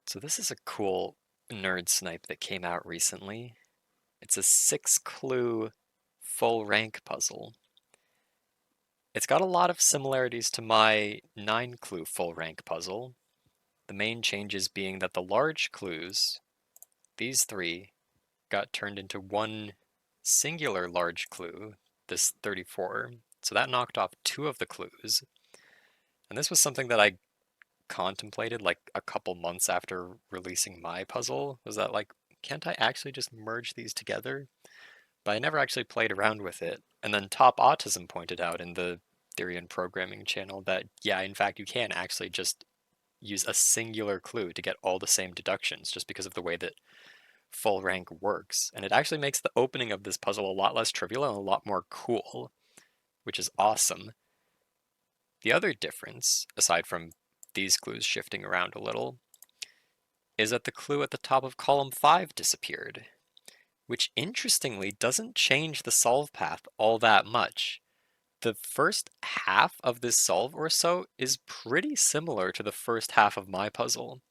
So this is a cool nerd snipe that came out recently. It's a 6-clue full rank puzzle. It's got a lot of similarities to my 9-clue full rank puzzle. The main changes being that the large clues, these three, got turned into one singular large clue, this 34. So that knocked off 2 of the clues. And this was something that I contemplated like a couple months after releasing my puzzle, was that like, can't I actually just merge these together? But I never actually played around with it. And then Top Autism pointed out in the Theory and Programming channel that, yeah, in fact, you can actually just use a singular clue to get all the same deductions just because of the way that full rank works. And it actually makes the opening of this puzzle a lot less trivial and a lot more cool, which is awesome. The other difference, aside from these clues shifting around a little, is that the clue at the top of column 5 disappeared, which interestingly doesn't change the solve path all that much. The first half of this solve or so is pretty similar to the first half of my puzzle,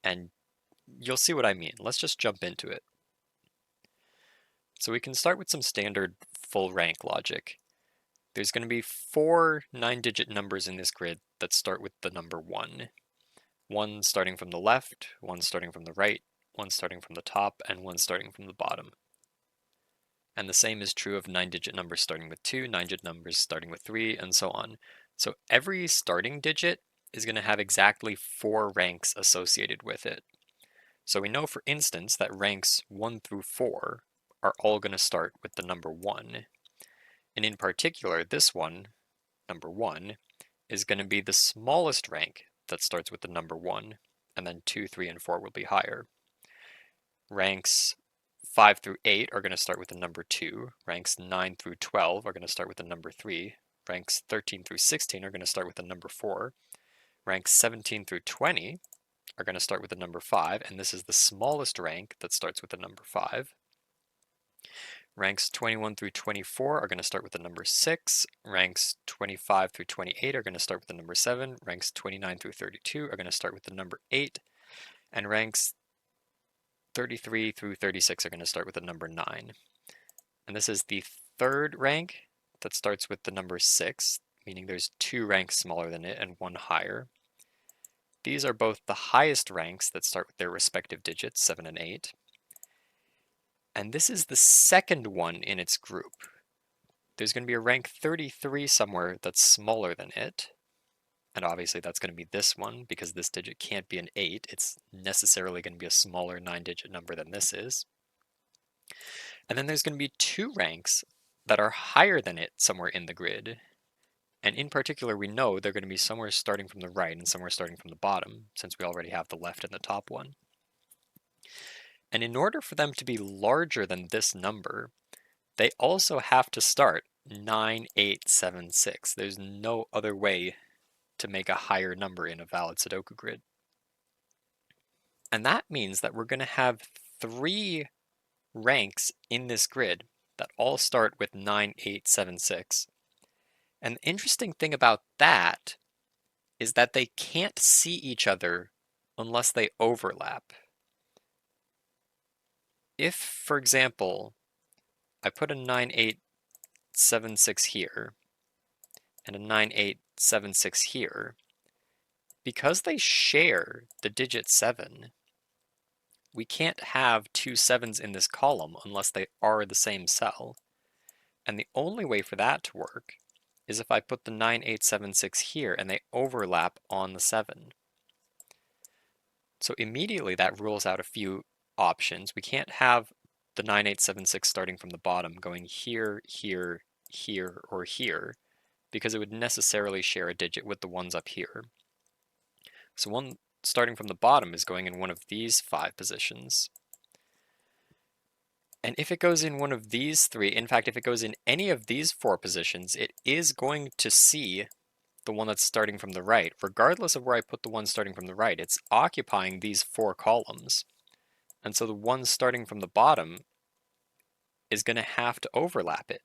and you'll see what I mean. Let's just jump into it. So we can start with some standard full rank logic. There's going to be 4 9-digit numbers in this grid that start with the number 1. One starting from the left, one starting from the right, one starting from the top, and one starting from the bottom. And the same is true of 9-digit numbers starting with 2, 9-digit numbers starting with 3, and so on. So every starting digit is going to have exactly 4 ranks associated with it. So we know, for instance, that ranks 1 through 4 are all going to start with the number 1. And in particular, this one, number 1, is going to be the smallest rank that starts with the number 1, and then 2, 3, and 4 will be higher. Ranks 5 through 8 are going to start with the number 2. Ranks 9 through 12 are going to start with the number 3. Ranks 13 through 16 are going to start with the number 4. Ranks 17 through 20 are going to start with the number 5, and this is the smallest rank that starts with the number 5. Ranks 21 through 24 are going to start with the number 6. Ranks 25 through 28 are going to start with the number 7. Ranks 29 through 32 are going to start with the number 8. And ranks 33 through 36 are going to start with the number 9. And this is the third rank that starts with the number 6, meaning there's 2 ranks smaller than it and 1 higher. These are both the highest ranks that start with their respective digits, 7 and 8. And this is the second one in its group. There's going to be a rank 33 somewhere that's smaller than it. And obviously that's going to be this one, because this digit can't be an 8. It's necessarily going to be a smaller 9-digit number than this is. And then there's going to be 2 ranks that are higher than it somewhere in the grid. And in particular, we know they're going to be somewhere starting from the right and somewhere starting from the bottom, since we already have the left and the top one. And in order for them to be larger than this number, they also have to start 9, 8, 7, 6. There's no other way to make a higher number in a valid Sudoku grid. And that means that we're going to have 3 ranks in this grid that all start with 9, 8, 7, 6. And the interesting thing about that is that they can't see each other unless they overlap. If, for example, I put a 9, 8, 7, 6 here, and a 9, 8, 7, 6 here, because they share the digit 7, we can't have 2 7s in this column unless they are the same cell. And the only way for that to work is if I put the 9, 8, 7, 6 here and they overlap on the 7. So immediately that rules out a few options. We can't have the 9, 8, 7, 6 starting from the bottom going here, here, here, or here, because it would necessarily share a digit with the ones up here. So one starting from the bottom is going in one of these 5 positions. And if it goes in one of these 3, in fact, if it goes in any of these 4 positions, it is going to see the one that's starting from the right. Regardless of where I put the one starting from the right, it's occupying these 4 columns. And so the one starting from the bottom is going to have to overlap it.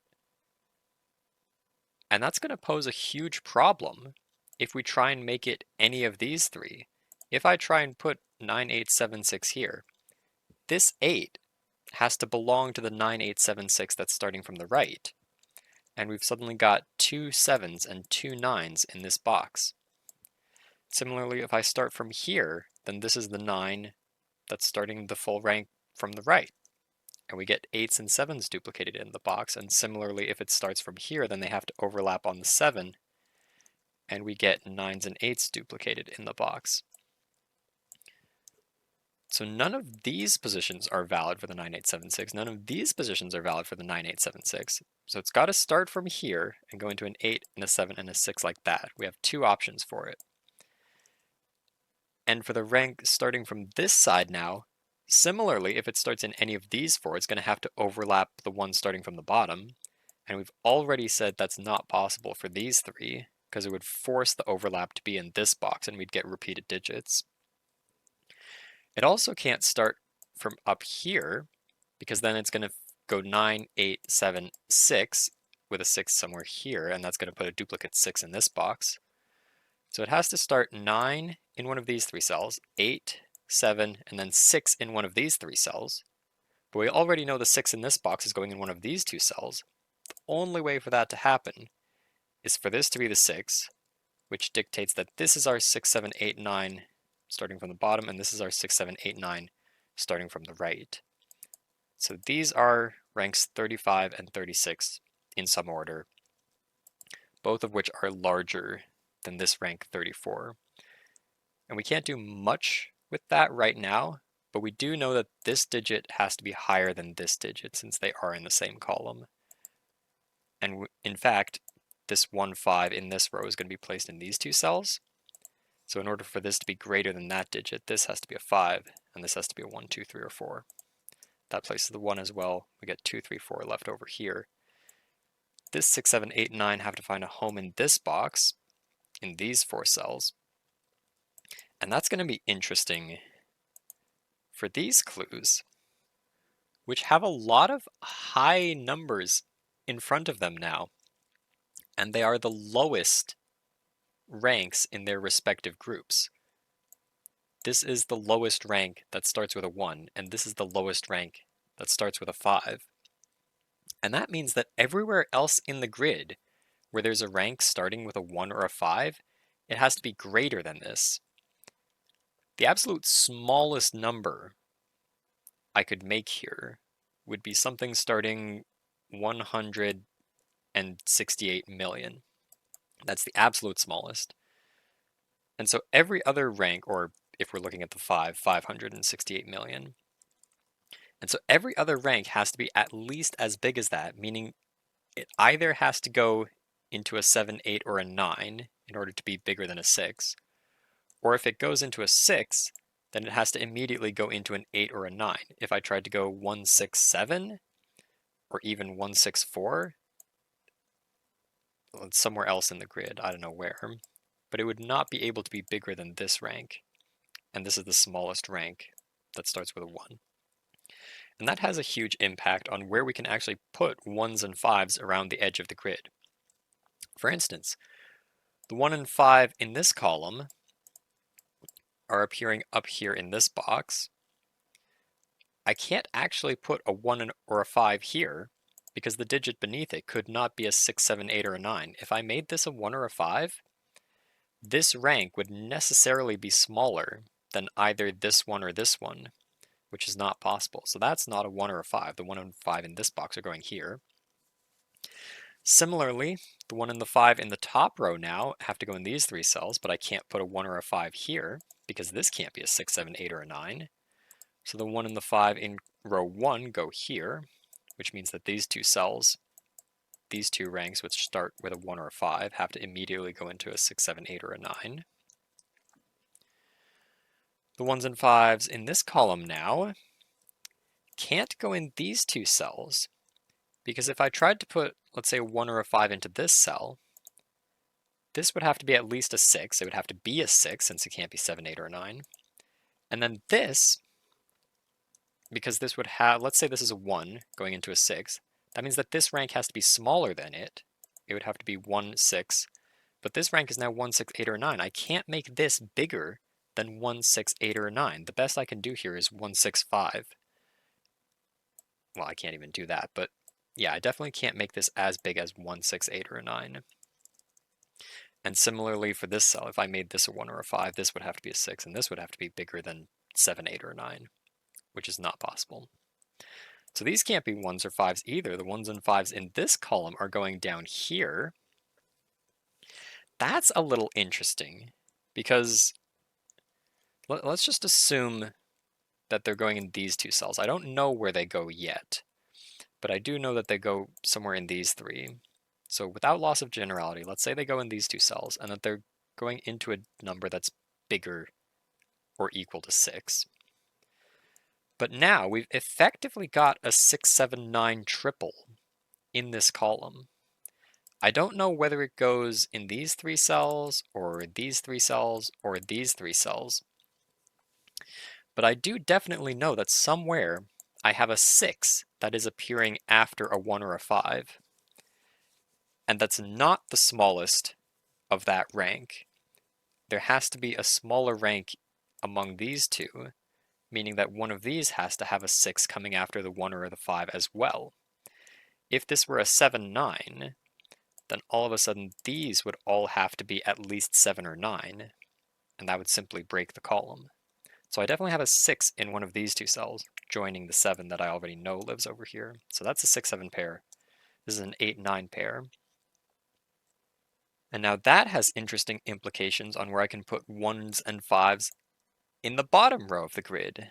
And that's going to pose a huge problem if we try and make it any of these 3. If I try and put 9876 here. This 8 has to belong to the 9876 that's starting from the right. And we've suddenly got 2 7s and 2 9s in this box. Similarly, if I start from here, then this is the 9 that's starting the full rank from the right. And we get 8s and 7s duplicated in the box. And similarly, if it starts from here, then they have to overlap on the 7, and we get 9s and 8s duplicated in the box. So none of these positions are valid for the 9876. None of these positions are valid for the 9876. So it's got to start from here and go into an 8 and a 7 and a 6 like that. We have 2 options for it. And for the rank starting from this side now, similarly, if it starts in any of these 4, it's going to have to overlap the one starting from the bottom. And we've already said that's not possible for these 3, because it would force the overlap to be in this box and we'd get repeated digits. It also can't start from up here, because then it's going to go 9, 8, 7, 6 with a 6 somewhere here, and that's going to put a duplicate 6 in this box. So it has to start 9 in one of these 3 cells, 8, 7, and then 6 in one of these 3 cells. But we already know the 6 in this box is going in one of these 2 cells. The only way for that to happen is for this to be the 6, which dictates that this is our 6, 7, 8, 9 starting from the bottom, and this is our 6, 7, 8, 9 starting from the right. So these are ranks 35 and 36 in some order, both of which are larger than this rank 34. And we can't do much with that right now, but we do know that this digit has to be higher than this digit since they are in the same column. And in fact, this 1, 5 in this row is going to be placed in these 2 cells. So in order for this to be greater than that digit, this has to be a 5, and this has to be a 1, 2, 3, or 4. That places the 1 as well. We get 2, 3, 4 left over here. This 6, 7, 8, 9 have to find a home in this box, in these 4 cells. And that's going to be interesting for these clues, which have a lot of high numbers in front of them now. And they are the lowest ranks in their respective groups. This is the lowest rank that starts with a 1, and this is the lowest rank that starts with a 5. And that means that everywhere else in the grid where there's a rank starting with a 1 or a 5, it has to be greater than this. The absolute smallest number I could make here would be something starting 168 million. That's the absolute smallest. And so every other rank, or if we're looking at the 5, 568 million. And so every other rank has to be at least as big as that, meaning it either has to go into a 7, 8, or a 9 in order to be bigger than a 6. Or if it goes into a 6, then it has to immediately go into an 8 or a 9. If I tried to go 1, 6, 7, or even 1, 6, 4, well, it's somewhere else in the grid, I don't know where, but it would not be able to be bigger than this rank. And this is the smallest rank that starts with a 1. And that has a huge impact on where we can actually put 1s and 5s around the edge of the grid. For instance, the 1 and 5 in this column are appearing up here in this box. I can't actually put a 1 or a 5 here because the digit beneath it could not be a 6, 7, 8, or a 9. If I made this a 1 or a 5, this rank would necessarily be smaller than either this one or this one, which is not possible. So that's not a 1 or a 5. The 1 and 5 in this box are going here. Similarly, the 1 and the 5 in the top row now have to go in these 3 cells, but I can't put a 1 or a 5 here because this can't be a 6, 7, 8, or a 9. So the 1 and the 5 in row 1 go here, which means that these 2 cells, these 2 ranks which start with a 1 or a 5, have to immediately go into a 6, 7, 8, or a 9. The 1s and 5s in this column now can't go in these 2 cells, because if I tried to put, let's say, a 1 or a 5 into this cell, this would have to be at least a 6. It would have to be a 6 since it can't be 7, 8, or a 9. And then this, because this would have, let's say this is a 1 going into a 6, that means that this rank has to be smaller than it. It would have to be 1, 6, but this rank is now 1, 6, 8, or 9. I can't make this bigger than 1, 6, 8, or 9. The best I can do here is 1, 6, 5. Well, I can't even do that, but yeah, I definitely can't make this as big as 1, 6, 8, or a 9. And similarly for this cell, if I made this a 1 or a 5, this would have to be a 6, and this would have to be bigger than 7, 8, or 9, which is not possible. So these can't be 1s or 5s either. The 1s and 5s in this column are going down here. That's a little interesting, because let's just assume that they're going in these two cells. I don't know where they go yet, but I do know that they go somewhere in these three. So without loss of generality, let's say they go in these two cells, and that they're going into a number that's bigger or equal to 6. But now we've effectively got a 6, 7, 9 triple in this column. I don't know whether it goes in these three cells, or these three cells, or these three cells. But I do definitely know that somewhere I have a 6 that is appearing after a 1 or a 5. And that's not the smallest of that rank. There has to be a smaller rank among these two, meaning that one of these has to have a 6 coming after the 1 or the 5 as well. If this were a 7, 9, then all of a sudden these would all have to be at least 7 or 9, and that would simply break the column. So I definitely have a 6 in one of these two cells, joining the 7 that I already know lives over here. So that's a 6, 7 pair. This is an 8, 9 pair. And now that has interesting implications on where I can put 1s and 5s in the bottom row of the grid.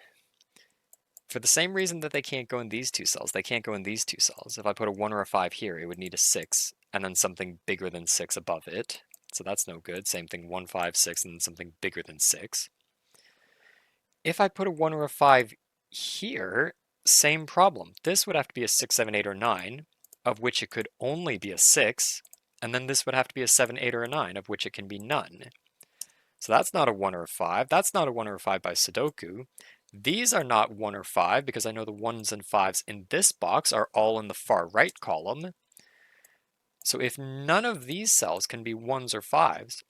For the same reason that they can't go in these two cells, they can't go in these two cells. If I put a 1 or a 5 here, it would need a 6, and then something bigger than 6 above it. So that's no good. Same thing, 1, 5, 6, and then something bigger than 6. If I put a 1 or a 5 here, same problem. This would have to be a 6, 7, 8, or 9, of which it could only be a 6, and then this would have to be a 7, 8, or a 9, of which it can be none. So that's not a 1 or a 5. That's not a 1 or a 5 by sudoku. These are not 1 or 5 because I know the 1s and 5s in this box are all in the far right column. So if none of these cells can be 1s or 5s,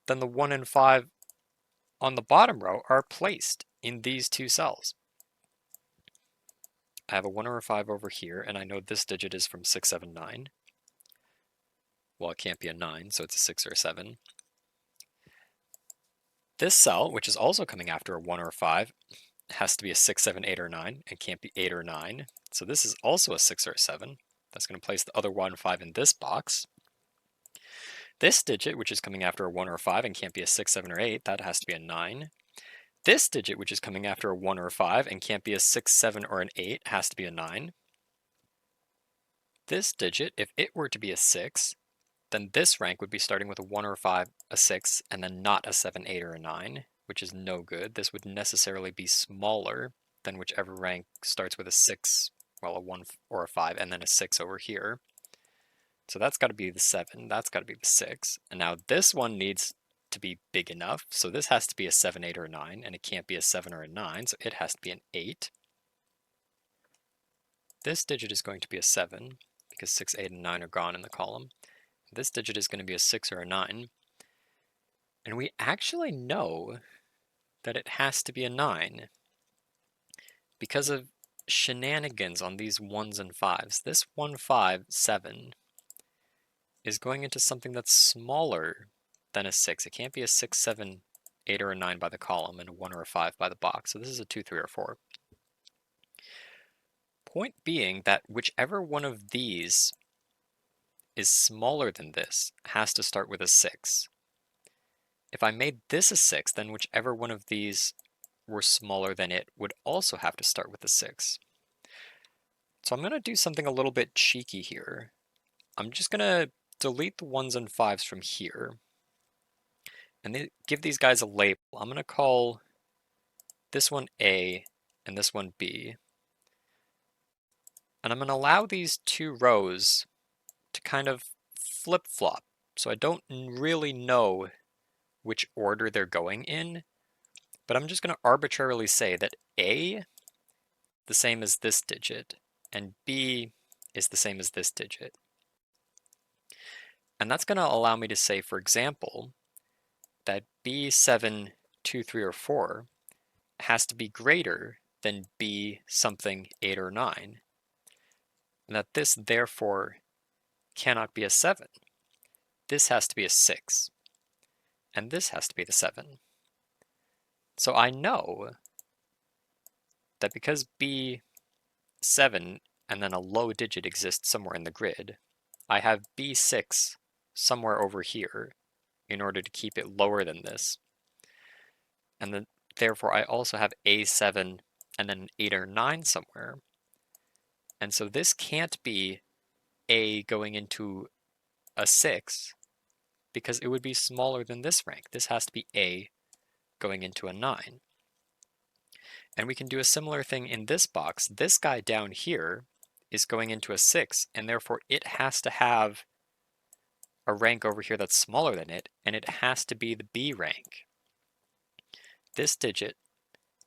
then the 1 and 5 on the bottom row are placed in these two cells. I have a 1 or a 5 over here, and I know this digit is from 6, 7, 9. Well, it can't be a 9, so it's a 6 or a 7. This cell, which is also coming after a 1 or a 5, has to be a 6, 7, 8, or 9, and can't be 8 or 9. So this is also a 6 or a 7. That's going to place the other 1 and 5 in this box. This digit, which is coming after a 1 or a 5 and can't be a 6, 7, or 8, that has to be a 9. This digit, which is coming after a 1 or a 5 and can't be a 6, 7, or an 8, has to be a 9. This digit, if it were to be a 6, then this rank would be starting with a 1 or a 5, a 6, and then not a 7, 8, or a 9, which is no good. This would necessarily be smaller than whichever rank starts with a 6, well, a 1 or a 5, and then a 6 over here. So that's got to be the 7, that's got to be the 6. And now this one needs to be big enough, so this has to be a 7, 8, or a 9, and it can't be a 7 or a 9, so it has to be an 8. This digit is going to be a 7, because 6, 8, and 9 are gone in the column. This digit is going to be a 6 or a 9. And we actually know that it has to be a 9 because of shenanigans on these 1s and 5s. This 1, 5, 7 is going into something that's smaller than a 6. It can't be a 6, 7, 8, or a 9 by the column and a 1 or a 5 by the box. So this is a 2, 3, or 4. Point being that whichever one of these is smaller than this has to start with a 6. If I made this a 6, then whichever one of these were smaller than it would also have to start with a 6. So I'm going to do something a little bit cheeky here. I'm just going to delete the 1s and 5s from here and give these guys a label. I'm going to call this one A and this one B. And I'm going to allow these two rows to kind of flip-flop. So I don't really know which order they're going in, but I'm just going to arbitrarily say that A the same as this digit and B is the same as this digit. And that's going to allow me to say, for example, that B7, 2, 3, or 4 has to be greater than B something 8 or 9, and that this therefore cannot be a 7. This has to be a 6, and this has to be the 7. So I know that because B7 and then a low digit exists somewhere in the grid, I have B6 somewhere over here in order to keep it lower than this. And then therefore I also have A7 and then an 8 or 9 somewhere. And so this can't be A going into a 6 because it would be smaller than this rank. This has to be A going into a 9. And we can do a similar thing in this box. This guy down here is going into a 6, and therefore it has to have a rank over here that's smaller than it, and it has to be the B rank. This digit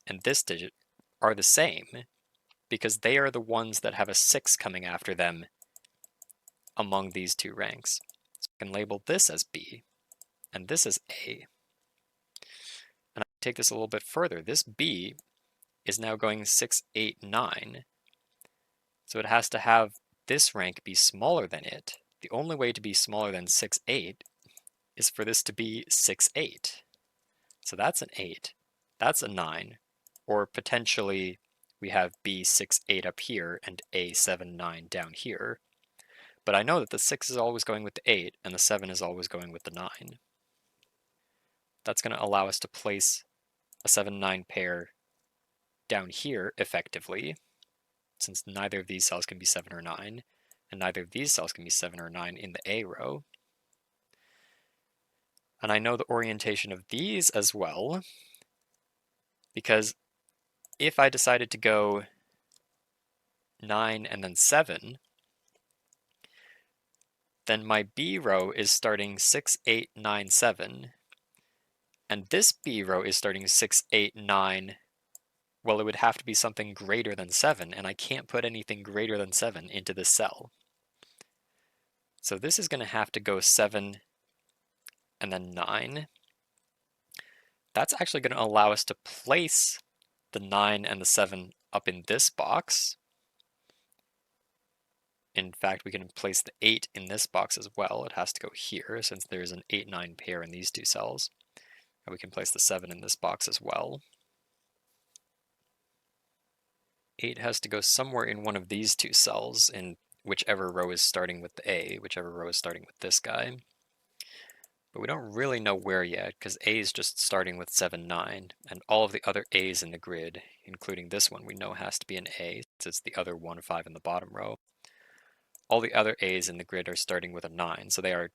and this digit are the same because they are the ones that have a 6 coming after them among these two ranks. So I can label this as B, and this as A. And I take this a little bit further. This B is now going 6, 8, 9. So it has to have this rank be smaller than it. The only way to be smaller than 6, 8 is for this to be 6, 8. So that's an 8. That's a 9. Or potentially we have B6, 8 up here and A7, 9 down here. But I know that the 6 is always going with the 8 and the 7 is always going with the 9. That's going to allow us to place a 7, 9 pair down here effectively, since neither of these cells can be 7 or 9, and neither of these cells can be 7 or 9 in the A row. And I know the orientation of these as well, because if I decided to go 9 and then 7, then my B row is starting 6, 8, 9, 7, and this B row is starting 6, 8, 9. Well, it would have to be something greater than 7, and I can't put anything greater than 7 into this cell. So this is going to have to go 7 and then 9. That's actually going to allow us to place the 9 and the 7 up in this box. In fact, we can place the 8 in this box as well. It has to go here since there's an 8, 9 pair in these two cells. And we can place the 7 in this box as well. 8 has to go somewhere in one of these two cells in whichever row is starting with the A, whichever row is starting with this guy. But we don't really know where yet, because A is just starting with 7, 9, and all of the other A's in the grid, including this one, we know has to be an A, since it's the other 1, 5 in the bottom row. All the other A's in the grid are starting with a 9, so they are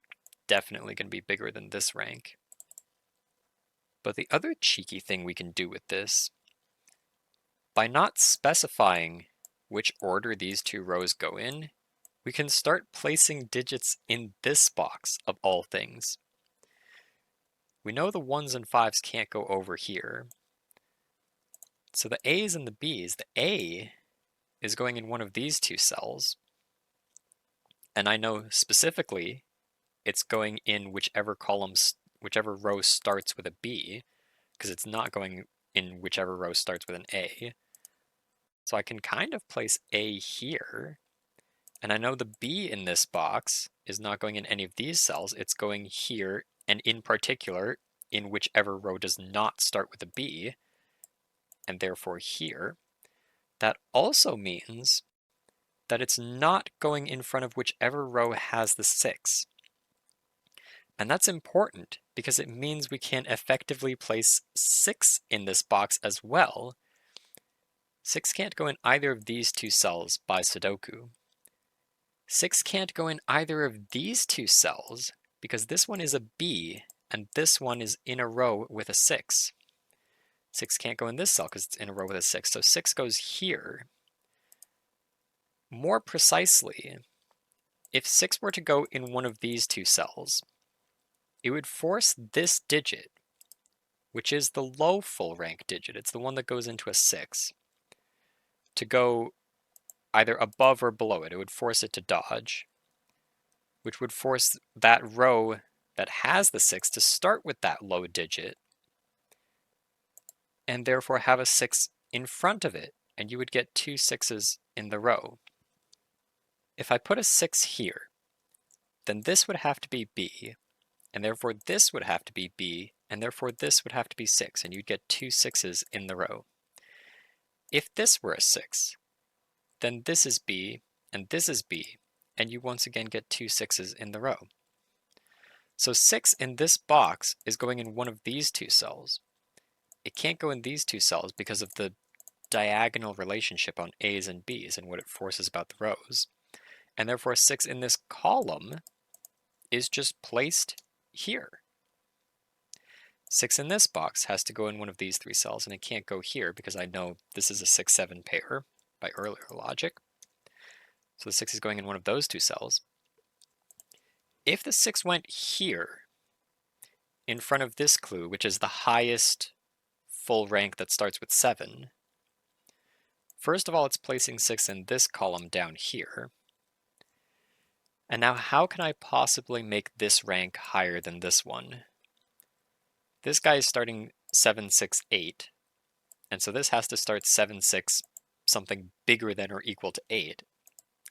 definitely going to be bigger than this rank. But the other cheeky thing we can do with this, by not specifying which order these two rows go in, we can start placing digits in this box of all things. We know the 1s and 5s can't go over here. So the A's and the B's, the A is going in one of these two cells. And I know specifically it's going in whichever whichever row starts with a B, because it's not going in whichever row starts with an A. So I can kind of place A here. And I know the B in this box is not going in any of these cells. It's going here, and in particular, in whichever row does not start with a B, and therefore here. That also means that it's not going in front of whichever row has the 6. And that's important because it means we can effectively place 6 in this box as well. 6 can't go in either of these two cells by sudoku. 6 can't go in either of these two cells because this one is a B and this one is in a row with a 6. 6 can't go in this cell because it's in a row with a 6, so 6 goes here. More precisely, if 6 were to go in one of these two cells, it would force this digit, which is the low full rank digit, it's the one that goes into a 6, to go either above or below it. It would force it to dodge, which would force that row that has the 6 to start with that low digit and therefore have a 6 in front of it, and you would get 2 6s in the row. If I put a 6 here, then this would have to be B, and therefore this would have to be B, and therefore this would have to be 6, and you'd get 2 6s in the row. If this were a 6, then this is B, and this is B, and you once again get 2 6s in the row. So 6 in this box is going in one of these two cells. It can't go in these two cells because of the diagonal relationship on A's and B's and what it forces about the rows. And therefore 6 in this column is just placed here. 6 in this box has to go in one of these three cells, and it can't go here because I know this is a 6-7 pair by earlier logic. So the 6 is going in one of those two cells. If the 6 went here, in front of this clue, which is the highest full rank that starts with 7, first of all, it's placing 6 in this column down here. And now how can I possibly make this rank higher than this one? This guy is starting 7, 6, 8, and so this has to start 7, 6, something bigger than or equal to 8,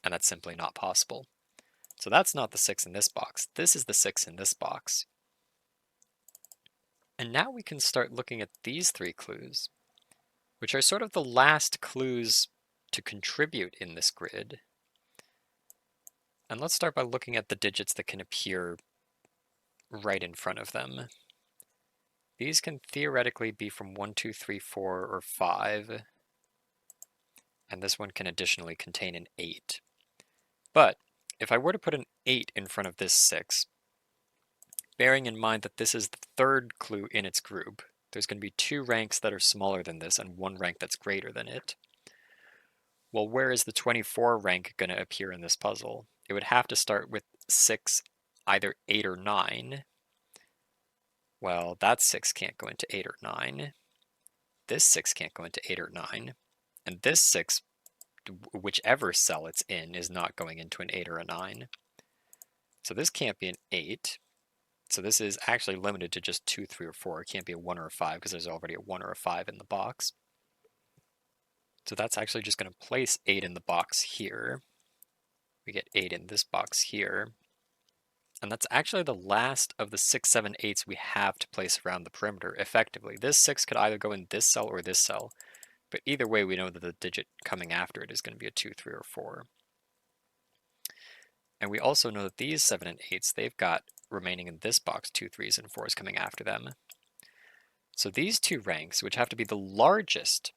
and that's simply not possible. So that's not the 6 in this box. This is the 6 in this box. And now we can start looking at these three clues, which are sort of the last clues to contribute in this grid. And let's start by looking at the digits that can appear right in front of them. These can theoretically be from 1, 2, 3, 4, or 5. And this one can additionally contain an 8. But if I were to put an 8 in front of this 6, bearing in mind that this is the third clue in its group, there's going to be 2 ranks that are smaller than this and 1 rank that's greater than it. Well, where is the 24 rank going to appear in this puzzle? It would have to start with 6, either 8 or 9. Well, that 6 can't go into 8 or 9. This 6 can't go into 8 or 9. And this 6, whichever cell it's in, is not going into an 8 or a 9. So this can't be an 8. So this is actually limited to just 2, 3, or 4. It can't be a 1 or a 5 because there's already a 1 or a 5 in the box. So that's actually just going to place 8 in the box here. We get 8 in this box here. And that's actually the last of the 6, 7, 8s we have to place around the perimeter effectively. This 6 could either go in this cell or this cell. But either way, we know that the digit coming after it is going to be a 2, 3, or 4. And we also know that these 7 and 8s, they've got remaining in this box 2, 3s, and 4s coming after them. So these 2 ranks, which have to be the largest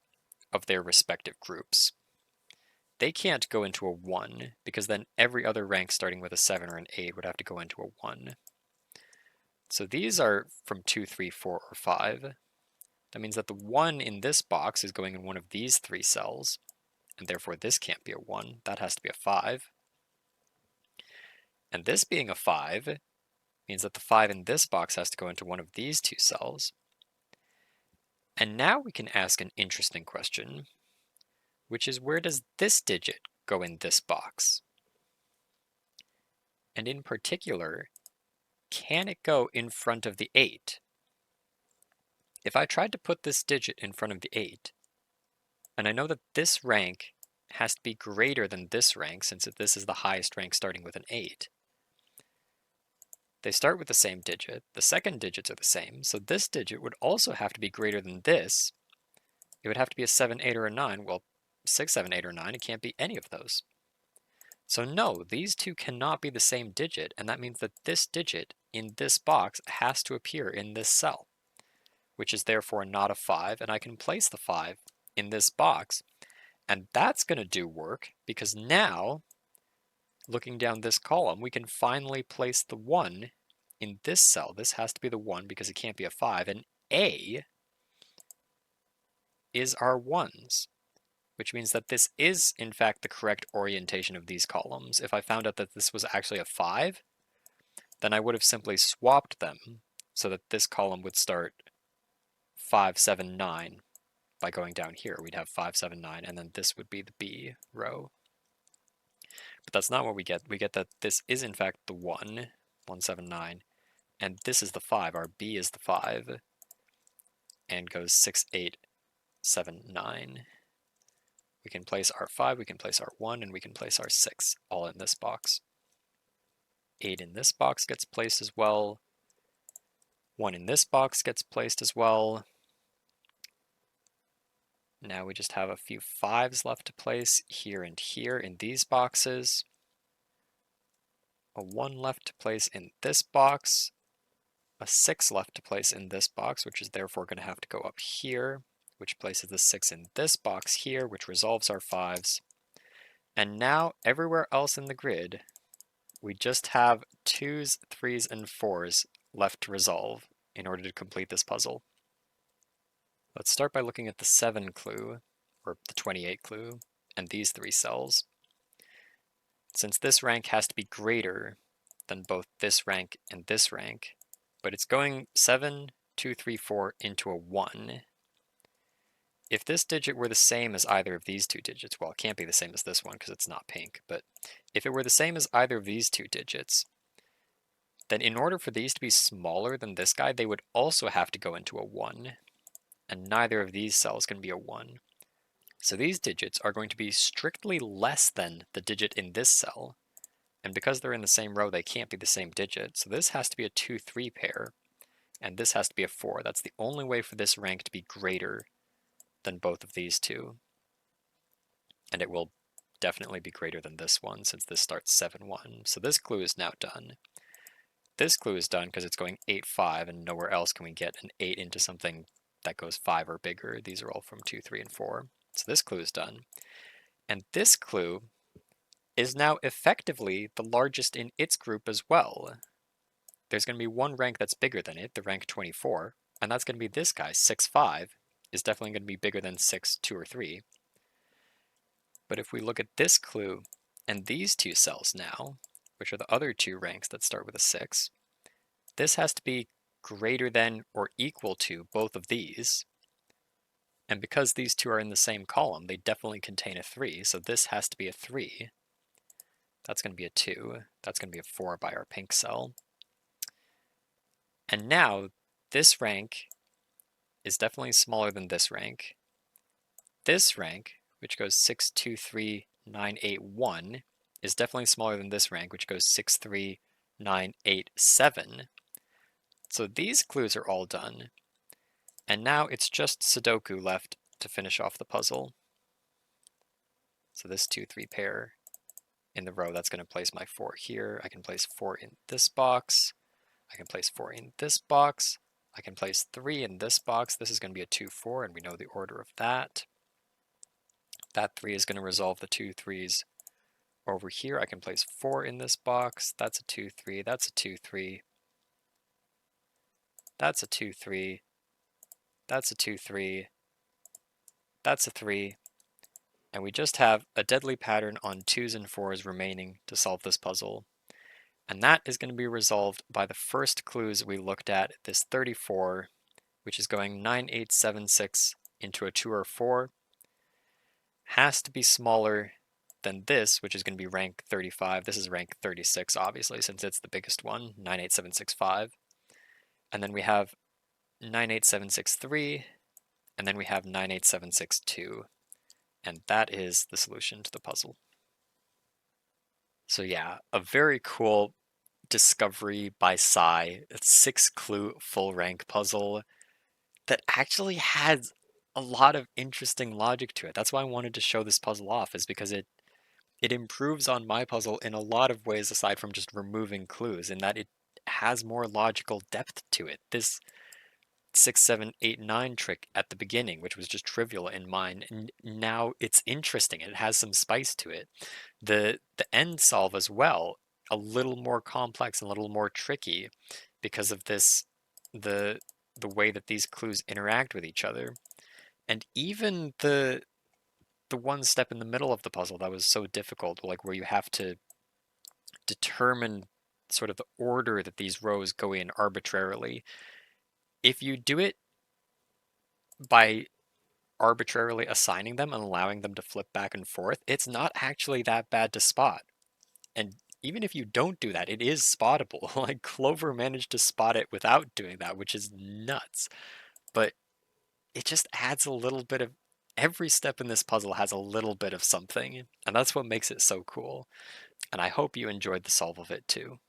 of their respective groups, they can't go into a 1, because then every other rank starting with a 7 or an 8 would have to go into a 1. So these are from 2, 3, 4, or 5. That means that the 1 in this box is going in one of these 3 cells, and therefore this can't be a 1. That has to be a 5. And this being a 5 means that the 5 in this box has to go into one of these 2 cells. And now we can ask an interesting question, which is, where does this digit go in this box? And in particular, can it go in front of the 8? If I tried to put this digit in front of the 8, and I know that this rank has to be greater than this rank, since this is the highest rank starting with an 8. They start with the same digit, the second digits are the same, so this digit would also have to be greater than this. It would have to be a 7, 8, or a 9. Well, 6, 7, 8, or 9, it can't be any of those. So no, these two cannot be the same digit, and that means that this digit in this box has to appear in this cell, which is therefore not a 5, and I can place the 5 in this box. And that's going to do work, because now, looking down this column, we can finally place the 1 in this cell. This has to be the 1 because it can't be a 5, and A is our 1s, which means that this is, in fact, the correct orientation of these columns. If I found out that this was actually a 5, then I would have simply swapped them so that this column would start 5, 7, 9 by going down here. We'd have 5, 7, 9, and then this would be the B row. But that's not what we get. We get that this is, in fact, the 1, 1, 7, 9, and this is the 5. Our B is the 5, and goes 6, 8, 7, 9. We can place our 5, we can place our 1, and we can place our 6, all in this box. 8 in this box gets placed as well. 1 in this box gets placed as well. Now we just have a few 5s left to place here and here in these boxes. A 1 left to place in this box. A 6 left to place in this box, which is therefore going to have to go up here, which places the 6 in this box here, which resolves our 5s. And now everywhere else in the grid, we just have 2s, 3s, and 4s left to resolve in order to complete this puzzle. Let's start by looking at the 7 clue, or the 28 clue, and these 3 cells. Since this rank has to be greater than both this rank and this rank, but it's going 7, 2, 3, 4 into a 1. If this digit were the same as either of these two digits, well, it can't be the same as this one because it's not pink, but if it were the same as either of these two digits, then in order for these to be smaller than this guy, they would also have to go into a 1, and neither of these cells can be a 1. So these digits are going to be strictly less than the digit in this cell, and because they're in the same row, they can't be the same digit, so this has to be a 2-3 pair, and this has to be a 4. That's the only way for this rank to be greater than both of these two. And it will definitely be greater than this one since this starts 7-1. So this clue is now done. This clue is done because it's going 8-5 and nowhere else can we get an 8 into something that goes 5 or bigger. These are all from 2, 3, and 4. So this clue is done. And this clue is now effectively the largest in its group as well. There's going to be one rank that's bigger than it, the rank 24, and that's going to be this guy, 6-5, is definitely going to be bigger than 6, 2, or 3. But if we look at this clue and these two cells now, which are the other two ranks that start with a 6, this has to be greater than or equal to both of these. And because these two are in the same column, they definitely contain a 3, so this has to be a 3. That's going to be a 2. That's going to be a 4 by our pink cell. And now, this rank is definitely smaller than this rank. This rank, which goes 6, 2, 3, 9, 8, 1, is definitely smaller than this rank, which goes 6, 3, 9, 8, 7. So these clues are all done. And now it's just Sudoku left to finish off the puzzle. So this 2, 3 pair in the row, that's going to place my 4 here. I can place 4 in this box. I can place 4 in this box. I can place 3 in this box. This is going to be a 2, 4, and we know the order of that. That 3 is going to resolve the 2 3s over here. I can place 4 in this box. That's a 2, 3. That's a 2, 3. That's a 2, 3. That's a 2, 3. That's a 3. And we just have a deadly pattern on 2s and 4s remaining to solve this puzzle. And that is going to be resolved by the first clues we looked at, this 34, which is going 9, 8, 7, 6 into a 2 or 4, has to be smaller than this, which is going to be rank 35. This is rank 36, obviously, since it's the biggest one, 9, 8, 7, 6, 5. And then we have 9, 8, 7, 6, 3, and then we have 9, 8, 7, 6, 2. And that is the solution to the puzzle. So yeah, a very cool discovery by Sigh, a 6-clue full rank puzzle that actually has a lot of interesting logic to it. That's why I wanted to show this puzzle off, is because it improves on my puzzle in a lot of ways aside from just removing clues, in that it has more logical depth to it. This 6, 7, 8, 9 trick at the beginning, which was just trivial in mine, and now it's interesting. It has some spice to it. The end solve as well, a little more complex and a little more tricky because of this, the way that these clues interact with each other. And even the one step in the middle of the puzzle that was so difficult, like where you have to determine sort of the order that these rows go in arbitrarily. If you do it by arbitrarily assigning them and allowing them to flip back and forth, it's not actually that bad to spot. And even if you don't do that, it is spottable. Like Clover managed to spot it without doing that, which is nuts. But it just adds a little bit of every step in this puzzle has a little bit of something, and that's what makes it so cool. And I hope you enjoyed the solve of it too.